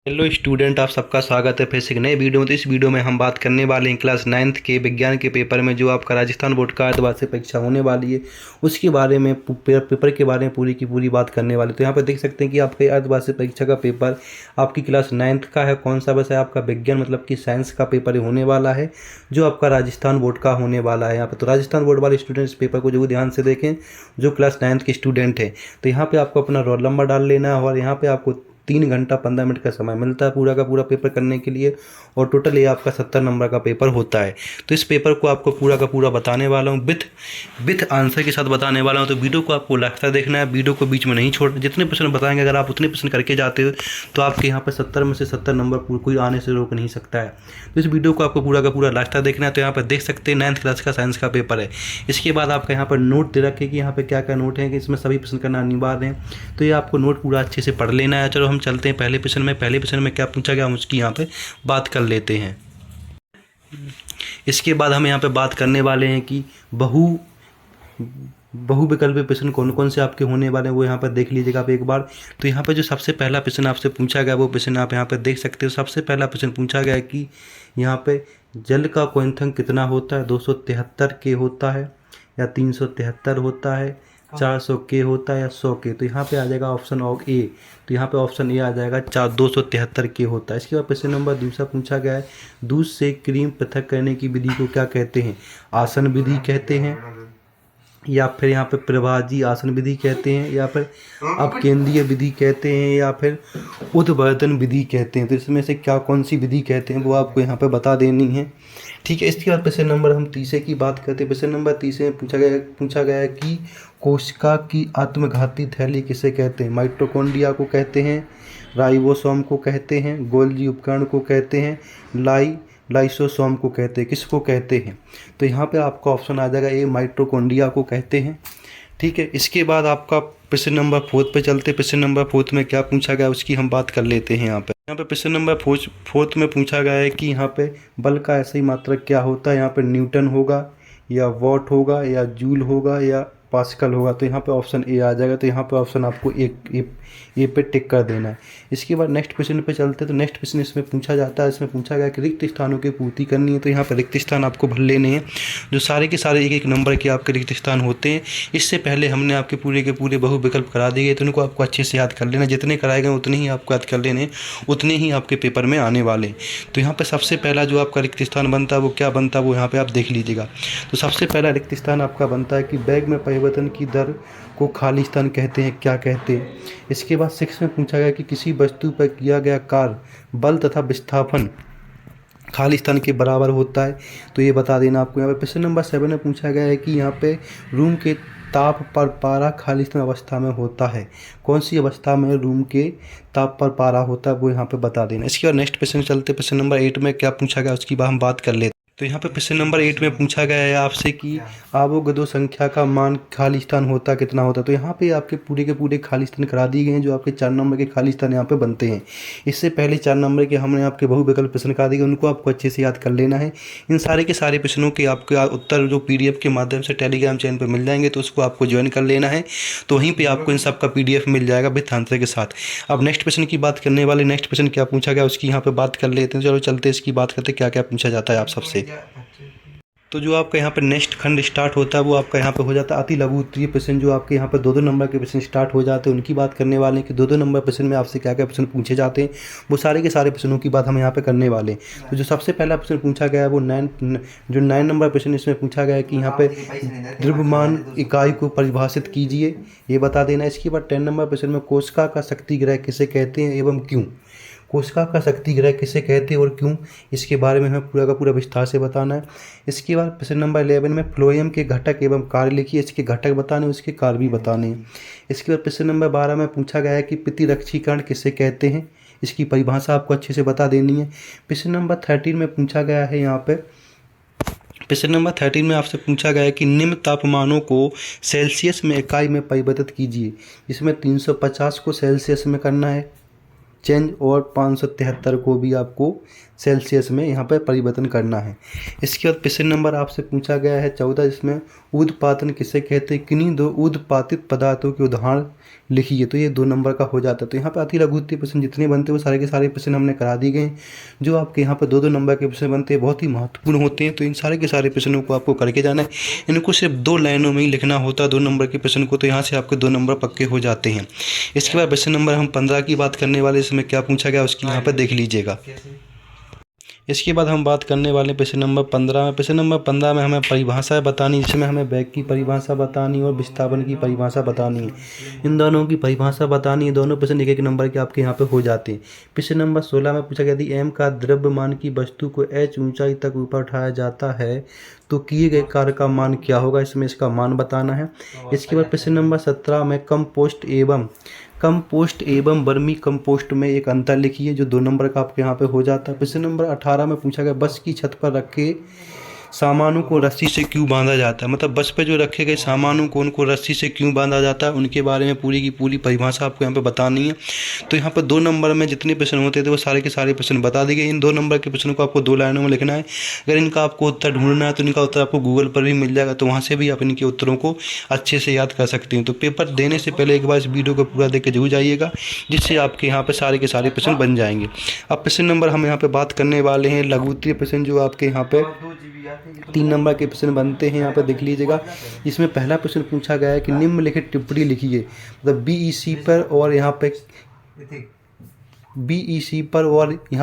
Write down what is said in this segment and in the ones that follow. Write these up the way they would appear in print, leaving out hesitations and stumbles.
Hello student, आप सबका स्वागत है फिर से एक नए वीडियो में। तो इस वीडियो में हम बात करने वाले हैं क्लास 9th के विज्ञान के पेपर में जो आपका राजस्थान बोर्ड का अर्धवार्षिक परीक्षा होने वाली है उसके बारे में पेपर के बारे में पूरी की पूरी बात करने वाले। तो यहाँ पर देख सकते हैं कि आपके अर्धवार्षिक परीक्षा का पेपर आपकी क्लास 9th का है। कौन सा बस है आपका विज्ञान मतलब कि साइंस का पेपर होने वाला है जो आपका राजस्थान बोर्ड का होने वाला है यहाँ पर। तो राजस्थान बोर्ड वाले स्टूडेंट इस पेपर को जो ध्यान से देखें जो क्लास 9th के स्टूडेंट हैं। तो यहाँ पर आपको अपना रोल नंबर डाल लेना है और यहाँ पर आपको 3 घंटा 15 मिनट का समय मिलता है पूरा का पूरा पेपर करने के लिए और टोटल ये आपका 70 नंबर का पेपर होता है। तो इस पेपर को आपको पूरा का पूरा बताने वाला हूँ विथ आंसर के साथ बताने वाला हूँ। तो वीडियो को आपको लगातार देखना है, वीडियो को बीच में नहीं छोड़ना। जितने प्रश्न बताएंगे अगर आप उतने प्रश्न करके जाते हो तो आपके यहाँ पर 70 में से 70 नंबर कोई आने से रोक नहीं सकता है। तो इस वीडियो को आपको पूरा का पूरा लगातार देखना है। तो यहाँ पर देख सकते हैं 9th क्लास का साइंस का पेपर है। इसके बाद आपका यहाँ पर नोट दे रखे कि यहाँ पर क्या क्या नोट है कि इसमें सभी प्रश्न करना अनिवार्य है। तो ये आपको नोट पूरा अच्छे से पढ़ लेना है। चलो हम चलते हैं पहले प्रश्न में क्या पूछा गया हम उसकी यहाँ पे बात कर लेते हैं। इसके बाद हम यहाँ पे बात करने वाले हैं कि बहुविकल्पीय प्रश्न कौन कौन से आपके होने वाले हैं वो यहाँ पर देख लीजिएगा आप एक बार। तो यहाँ पर जो सबसे पहला प्रश्न आपसे पूछा गया वो प्रश्न आप यहाँ पर देख सकते हो। सबसे पहला प्रश्न पूछा गया है कि यहाँ पे जल का क्वथनांक कितना होता है, 273 के होता है या 373 होता है, 400 के होता है या 100 के। तो यहाँ पे आ जाएगा ऑप्शन ए। तो यहाँ पे ऑप्शन ए आ जाएगा 273 के होता है। इसके बाद प्रश्न नंबर दूसरा पूछा गया है दूध से क्रीम पृथक करने की विधि को क्या कहते हैं, आसन विधि कहते हैं या फिर यहाँ पे प्रभाजी आसन विधि कहते हैं या फिर अपकेंद्रीय विधि कहते हैं या फिर उद्वर्तन विधि कहते हैं। तो इसमें से क्या कौन सी विधि कहते हैं वो आपको यहाँ पे बता देनी है, ठीक है। इसके बाद प्रश्न नंबर हम तीसरे की बात करते हैं। प्रश्न नंबर तीसरे में पूछा गया है कि कोशिका की आत्मघाती थैली किसे कहते हैं, माइटोकॉन्ड्रिया को कहते हैं, राइबोसोम को कहते हैं, गोल्गी उपकरण को कहते हैं, लाइसोसोम को कहते हैं, किसको कहते हैं। तो यहाँ पे आपका ऑप्शन आ जाएगा ए, माइटोकॉन्ड्रिया को कहते हैं, ठीक है। इसके बाद आपका प्रश्न नंबर 4 पे चलते। प्रश्न नंबर 4 में क्या पूछा गया उसकी हम बात कर लेते हैं। यहाँ पे प्रश्न नंबर 4 में पूछा गया है कि यहाँ पे बल का ऐसा ही मात्रक क्या होता है। यहाँ पे न्यूटन होगा या वॉट होगा या जूल होगा या पास्कल होगा। तो यहाँ पे ऑप्शन ए आ जाएगा। तो यहाँ पे ऑप्शन आपको ए पे टिक कर देना है। इसके बाद नेक्स्ट क्वेश्चन पे चलते हैं। तो नेक्स्ट क्वेश्चन इसमें पूछा जाता है, इसमें पूछा गया कि रिक्त स्थानों की पूर्ति करनी है। तो यहाँ पर रिक्त स्थान आपको भर लेने हैं जो सारे के सारे एक एक नंबर के आपके रिक्त स्थान होते हैं। इससे पहले हमने आपके पूरे के पूरे बहुविकल्प करा दिए तो उनको आपको अच्छे से याद कर लेना। जितने कराए गए उतने ही आपको याद कर लेने, उतने ही आपके पेपर में आने वाले। तो यहाँ पर सबसे पहला जो आपका रिक्त स्थान बनता है वो क्या बनता है वो यहाँ पर आप देख लीजिएगा। तो सबसे पहला रिक्त स्थान आपका बनता है कि बैग में परिवर्तन की दर को खाली स्थान कहते हैं, क्या कहते हैं। इसके बाद 6 में पूछा गया कि किसी वस्तु पर किया गया कार्य बल तथा विस्थापन खाली स्थान के बराबर होता है। तो ये बता देना आपको। यहाँ पे प्रश्न नंबर 7 में पूछा गया है कि यहाँ पे रूम के ताप पर पारा खाली स्थान अवस्था में होता है, कौन सी अवस्था में रूम के ताप पर पारा होता है वो यहाँ पे बता देना। इसके बाद नेक्स्ट प्रश्न चलते। प्रश्न नंबर 8 में क्या पूछा गया उसकी बात हम बात कर लेते। तो यहाँ पे प्रश्न नंबर 8 में पूछा गया है आपसे कि अवोगाद्रो संख्या का मान खाली स्थान होता कितना होता। तो यहाँ पे आपके पूरे के पूरे खाली स्थान करा दिए गए हैं जो आपके 4 नंबर के खाली स्थान यहाँ पे बनते हैं। इससे पहले 4 नंबर के हमने आपके बहुविकल्प प्रश्न करा दिए, उनको आपको अच्छे से याद कर लेना है। इन सारे के सारे प्रश्नों के आपके उत्तर जो PDF के माध्यम से टेलीग्राम चैनल पर मिल जाएंगे तो उसको आपको ज्वाइन कर लेना है। तो वहीं पर आपको इन सब का PDF मिल जाएगा विथ आंसर के साथ। अब नेक्स्ट प्रश्न की बात करने वाले। नेक्स्ट प्रश्न क्या पूछा गया उसकी यहाँ पर बात कर लेते हैं। चलो चलते इसकी बात करते क्या क्या पूछा जाता है आप सबसे। तो जो आपका यहाँ पर नेक्स्ट खंड स्टार्ट होता है वो आपका यहाँ पे हो जाता है अति लघु उत्तरीय प्रश्न। जो आपके यहाँ पर 2-2 नंबर के प्रश्न स्टार्ट हो जाते हैं उनकी बात करने वाले हैं कि 2-2 नंबर प्रश्न में आपसे क्या क्या प्रश्न पूछे जाते हैं वो सारे के सारे प्रश्नों की बात हम यहाँ पे करने वाले हैं। तो जो सबसे पहला प्रश्न पूछा गया है वो 9 नंबर प्रश्न इसमें पूछा गया है कि यहाँ पे द्रव्यमान इकाई को परिभाषित कीजिए, ये बता देना। इसके बाद 10 नंबर प्रश्न में कोशिका का शक्ति ग्रह किसे कहते हैं एवं क्यों, कोशिका का शक्ति ग्रह किसे कहते हैं और क्यों, इसके बारे में हमें पूरा का पूरा विस्तार से बताना है। इसके बाद प्रश्न नंबर 11 में फ्लोएम के घटक एवं कार्य लिखिए, इसके घटक बताने उसके कार्य भी बताने हैं। इसके बाद प्रश्न नंबर 12 में पूछा गया है कि प्रतिरक्षीकरण किसे कहते हैं, इसकी परिभाषा आपको अच्छे से बता देनी है। प्रश्न नंबर 13 में पूछा गया है यहाँ पे प्रश्न नंबर 13 में आपसे पूछा गया है कि निम्न तापमानों को सेल्सियस में इकाई में परिवर्तित कीजिए, जिसमें 350 को सेल्सियस में करना है, चेंज और 573 को भी आपको सेल्सियस में यहाँ पर परिवर्तन करना है। इसके बाद प्रश्न नंबर आपसे पूछा गया है 14, जिसमें ऊध्र्वपातन किसे कहते हैं, किन्हीं दो ऊध्र्वपातित पदार्थों के उदाहरण लिखिए। तो ये 2 नंबर का हो जाता है। तो यहाँ पर अति लघु उत्तरीय प्रश्न जितने बनते हैं वो सारे के सारे प्रश्न हमने करा दिए गए। जो आपके यहाँ पर 2-2 नंबर के प्रश्न बनते हैं बहुत ही महत्वपूर्ण होते हैं। तो इन सारे के सारे प्रश्नों को आपको करके जाना है। इनको सिर्फ 2 लाइनों में ही लिखना होता है 2 नंबर के प्रश्न को। तो यहाँ से आपके 2 नंबर पक्के हो जाते हैं। इसके बाद प्रश्न नंबर हम 15 की बात करने वाले, इसमें क्या पूछा गया उसकी यहाँ पर देख लीजिएगा। इसके बाद हम बात करने वाले प्रश्न नंबर 15 में। प्रश्न नंबर 15 में हमें परिभाषा बतानी, जिसमें हमें वेग की परिभाषा बतानी और विस्थापन की परिभाषा बतानी है। इन दोनों की परिभाषा बतानी है। दोनों प्रश्न 1-1 नंबर के आपके यहाँ पे हो जाते हैं। प्रश्न नंबर 16 में पूछा गया यदि m का द्रव्यमान की वस्तु को h ऊंचाई तक ऊपर उठाया जाता है तो किए गए कार्य का मान क्या होगा, इसमें इसका मान बताना है। इसके बाद प्रश्न नंबर 17 में कंपोस्ट एवं वर्मी कंपोस्ट में एक अंतर लिखिए, जो 2 नंबर का आपके यहाँ पे हो जाता है। प्रश्न नंबर 18 में पूछा गया बस की छत पर रखे सामानों को रस्सी से क्यों बांधा जाता है, मतलब बस पे जो रखे गए सामानों को उनको रस्सी से क्यों बांधा जाता है, उनके बारे में पूरी की पूरी परिभाषा आपको यहाँ पे बतानी है। तो यहाँ पर 2 नंबर में जितने प्रश्न होते थे वो सारे के सारे प्रश्न बता दिए गए। इन 2 नंबर के प्रश्नों को आपको 2 लाइनों में लिखना है। अगर इनका आपको उत्तर ढूंढना है तो इनका उत्तर आपको गूगल पर भी मिल जाएगा, तो वहाँ से भी आप इनके उत्तरों को अच्छे से याद कर सकते हैं। तो पेपर देने से पहले एक बार इस वीडियो को पूरा देख के जरूर जाइएगा, जिससे आपके यहाँ पर सारे के सारे प्रश्न बन जाएंगे। अब प्रश्न नंबर हम यहाँ पे बात करने वाले हैं लघु उत्तरीय प्रश्न, जो आपके यहाँ पे 3 नंबर के प्रश्न बनते हैं। यहाँ पर देख लीजिएगा। इसमें पहला प्रश्न पूछा गया है कि निम्नलिखित टिप्पणी लिखिए, मतलब बीईसी पर और यहाँ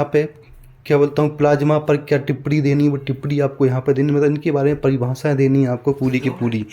पे क्या बोलता हूँ प्लाज्मा पर क्या टिप्पणी देनी है, वो टिप्पणी आपको यहाँ पर देनी, मतलब इनके बारे में परिभाषाएं देनी है आपको पूरी की पूरी।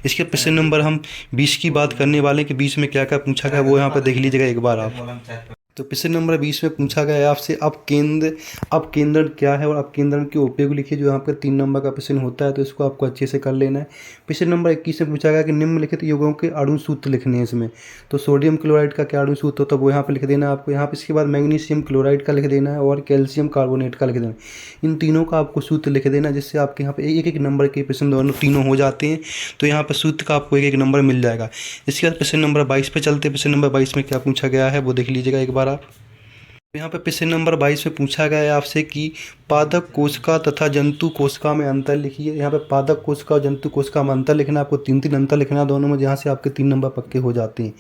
इसके प्रश्न नंबर हम 20 की बात करने वाले हैं कि 20 में क्या क्या पूछा गया वो यहाँ पर देख लीजिएगा एक बार आप। तो प्रश्न नंबर 20 में पूछा गया है आपसे अपकेंद्रण क्या है और अपकेंद्रण के उपयोग लिखिए, जो यहाँ पर 3 नंबर का प्रश्न होता है। तो इसको आपको अच्छे से कर लेना है। प्रश्न नंबर 21 में पूछा गया कि निम्नलिखित यौगों के अणु सूत्र लिखने हैं इसमें। तो सोडियम क्लोराइड का क्या अणु सूत्र होता है वो यहाँ पर लिख देना है आपको। यहाँ पर इसके बाद मैग्नीशियम क्लोराइड का लिख देना है और कैल्शियम कार्बोनेट का लिख देना है। इन तीनों का आपको सूत्र लिख देना, जिससे आपके यहाँ पे 1-1 नंबर के प्रश्न दोनों तीनों हो जाते हैं। तो यहाँ पर सूत्र का आपको 1-1 नंबर मिल जाएगा। इसके बाद प्रश्न नंबर 22 पे चलते। प्रश्न नंबर 22 में क्या पूछा गया है वो देख लीजिएगा एक बार आप। यहाँ पे प्रश्न नंबर 22 में पूछा गया है आपसे कि पादप कोशिका तथा जंतु कोशिका में अंतर लिखिए। यहाँ पे पादप कोशिका और जंतु कोशिका में अंतर लिखना, आपको 3-3 अंतर लिखना दोनों में, जहाँ से आपके 3 नंबर पक्के हो जाते हैं।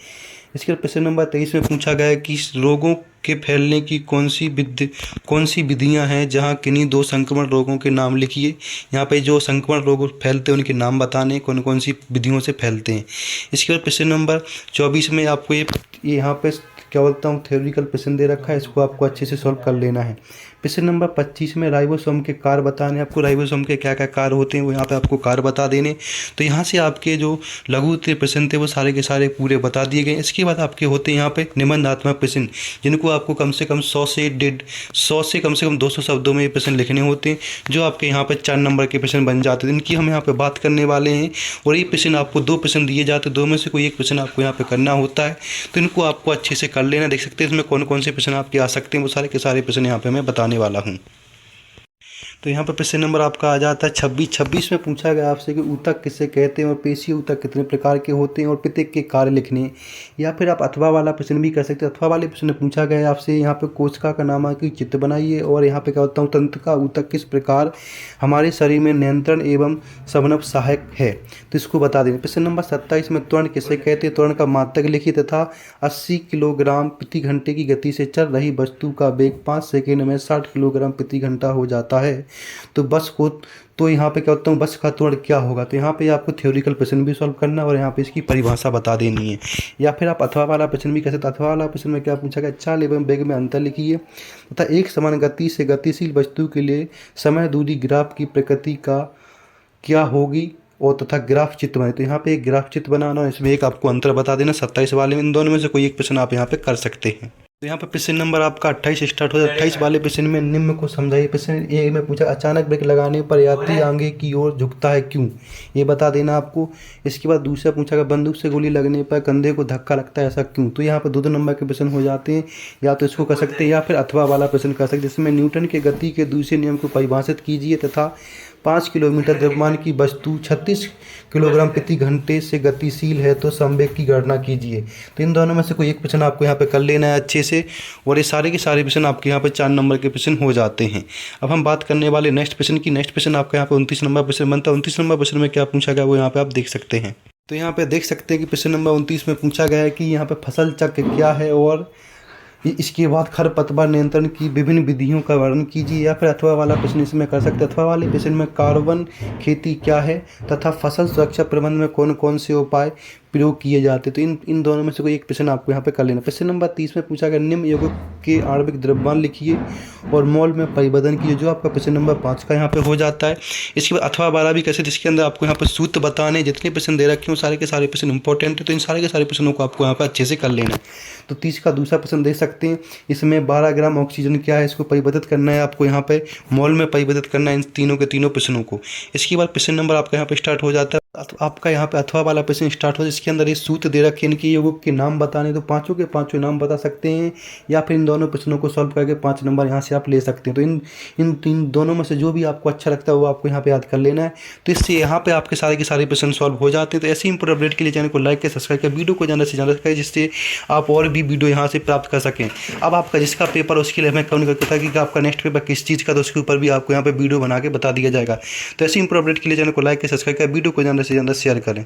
इसके बाद प्रश्न नंबर 23 में पूछा गया है कि रोगों के फैलने की कौन सी विधियां हैं, जहां किन्हीं 2 संक्रमण रोगों के नाम लिखिए। यहाँ पे जो संक्रमण रोग फैलते हैं उनके नाम बताने, कौन कौन सी विधियों से फैलते हैं। इसके बाद प्रश्न नंबर 24 में आपको ये यहाँ पे क्या बोलता हूँ थ्योरिटिकल प्रश्न दे रखा है, इसको आपको अच्छे से सॉल्व कर लेना है। प्रश्न नंबर 25 में राइबोसोम के कार्य बताने, आपको राइबोसोम के क्या क्या कार्य होते हैं वो यहाँ पे आपको कार्य बता देने। तो यहाँ से आपके जो लघु उत्तरीय प्रश्न थे वो सारे के सारे पूरे बता दिए गए। इसके बाद आपके होते हैं यहाँ पे निबंधात्मक प्रश्न, जिनको आपको कम से कम 100 से कम 200 शब्दों में ये प्रश्न लिखने होते हैं, जो आपके यहाँ पे 4 नंबर के प्रश्न बन जाते हैं। इनकी हम यहाँ पे बात करने वाले हैं। और ये प्रश्न आपको 2 प्रश्न दिए जाते हैं, 2 में से कोई एक प्रश्न आपको यहाँ पे करना होता है। तो इनको आपको अच्छे से कर लेना। देख सकते हैं इसमें कौन कौन से प्रश्न आपके आ सकते हैं, वो सारे के सारे प्रश्न यहाँ पे मैं बताने वाला हूँ। तो यहाँ पर प्रश्न नंबर आपका आ जाता है 26 में पूछा गया आपसे कि ऊतक किसे कहते हैं और पेशीय ऊतक कितने प्रकार के होते हैं और प्रत्येक के कार्य लिखने, या फिर आप अथवा वाला प्रश्न भी कर सकते हैं। अथवा वाले प्रश्न पूछा गया है आपसे यहाँ पे कोशिका का नामांकित चित्र बनाइए और यहाँ पे क्या होता हूँ तंत्र का ऊतक किस प्रकार हमारे शरीर में नियंत्रण एवं समन्वय सहायक है, तो इसको बता दें। प्रश्न नंबर 27 में त्वरण किसे कहते हैं, त्वरण का मात्रक लिखिए तथा 80 किलोग्राम प्रति घंटे की गति से चल रही वस्तु का वेग 5 सेकेंड में 60 किलोग्राम प्रति घंटा हो जाता है। तो बस को तो यहाँ पे क्या होता हूँ बस का त्वरण क्या होगा, तो यहाँ पे आपको थ्योरिटिकल प्रश्न भी सॉल्व करना और यहाँ पे इसकी परिभाषा बता देनी है। या फिर आप अथवा वाला प्रश्न भी कर सकते। अथवा वाला प्रश्न में क्या पूछा गया, चाल एवं वेग में अंतर लिखिए तथा एक समान गति से गतिशील वस्तु के लिए समय दूरी ग्राफ की प्रकृति का क्या होगी और तथा ग्राफ चित्र बनाए। तो यहाँ पे एक ग्राफ चित्र बनाना और इसमें एक आपको अंतर बता देना 27 वाले में। इन दोनों में से कोई एक प्रश्न आप यहाँ पे कर सकते हैं। तो यहाँ पर प्रश्न नंबर आपका 28 स्टार्ट हो जाए। 28 वाले प्रश्न में निम्न को समझाइए। प्रश्न ए में पूछा अचानक ब्रेक लगाने पर यात्री आगे की ओर झुकता है क्यों, ये बता देना आपको। इसके बाद दूसरा पूछा गया बंदूक से गोली लगने पर कंधे को धक्का लगता है ऐसा क्यों, तो यहाँ पर 2-2 नंबर के प्रश्न हो जाते हैं। या तो इसको कर सकते हैं या फिर अथवा वाला प्रश्न कर सकते हैं, जिसमें न्यूटन के गति के दूसरे नियम को परिभाषित कीजिए तथा 5 किलोमीटर द्रव्यमान की वस्तु 36 किलोग्राम प्रति घंटे से गतिशील है तो संवेग की गणना कीजिए। तो इन दोनों में से कोई एक प्रश्न आपको यहाँ पे कर लेना है अच्छे से, और ये सारे के सारे प्रश्न आपके यहाँ पे 4 नंबर के प्रश्न हो जाते हैं। अब हम बात करने वाले नेक्स्ट प्रश्न की। नेक्स्ट प्रश्न आपका यहाँ पे 29 नंबर प्रश्न बनता है। 29 नंबर प्रश्न में क्या पूछा गया वो यहाँ पे आप देख सकते हैं। तो यहाँ पे देख सकते हैं कि प्रश्न नंबर 29 में पूछा गया है कि यहाँ पे फसल चक्र क्या है और इसके बाद खरपतवार नियंत्रण की विभिन्न विधियों का वर्णन कीजिए। या फिर अथवा वाला प्रश्न इसमें कर सकते हैं। अथवा वाले प्रश्न में कार्बन खेती क्या है तथा फसल सुरक्षा प्रबंधन में कौन कौन से उपाय प्रयोग किए जाते हैं। तो इन दोनों में से कोई एक प्रश्न आपको यहाँ पे कर लेना। प्रश्न नंबर 30 में पूछा गया निम्न यौगिक के आणविक द्रव्यमान लिखिए और मोल में परिवर्तन कीजिए, जो आपका प्रश्न नंबर 5 का यहाँ पे हो जाता है। इसके बाद अथवा वाला भी कैसे, जिसके अंदर आपको यहाँ पर सूत्र बताने, जितने प्रश्न दे रखे हो सारे के सारे प्रश्न इंपॉर्टेंट है, तो इन सारे के सारे प्रश्नों को आपको यहाँ पर अच्छे से कर लेना है। तो 30 का दूसरा प्रश्न देख सकते हैं। इसमें 12 ग्राम ऑक्सीजन क्या है, इसको परिवर्तित करना है आपको यहाँ पे मोल में परिवर्तित करना है इन तीनों के तीनों प्रश्नों को। इसके बाद प्रश्न नंबर आपका यहाँ पे स्टार्ट हो जाता है। आपका यहाँ पे अथवा वाला प्रश्न स्टार्ट हो, इसके अंदर ये सूत्र दे रखे हैं इनके यौगिक के नाम बताने, तो पांचों के पांचों नाम बता सकते हैं या फिर इन दोनों प्रश्नों को सॉल्व करके 5 नंबर यहाँ से आप ले सकते हैं। तो इन दोनों में से जो भी आपको अच्छा लगता है वो आपको यहाँ पे याद कर लेना है। तो इससे यहाँ पे आपके सारे के सारे प्रश्न सॉल्व हो जाते हैं। तो ऐसे ही इंपोर्टेंट अपडेट के लिए चैनल को लाइक कर सब्सक्राइब कर वीडियो को ज़्यादा से ज़्यादा करें, जिससे आप और भी वीडियो यहाँ से प्राप्त कर सकें। अब आपका जिसका पेपर उसके लिए हमें कमेंट करके था कि आपका नेक्स्ट पेपर किस चीज़ का, तो उसके ऊपर भी आपको यहाँ पे वीडियो बना के बता दिया जाएगा। तो ऐसे इंपोर्टेंट अपडेट के लिए चैनल को लाइक कर सब्सक्राइब कर वीडियो को ज़्यादा से ज़्यादा शेयर करें।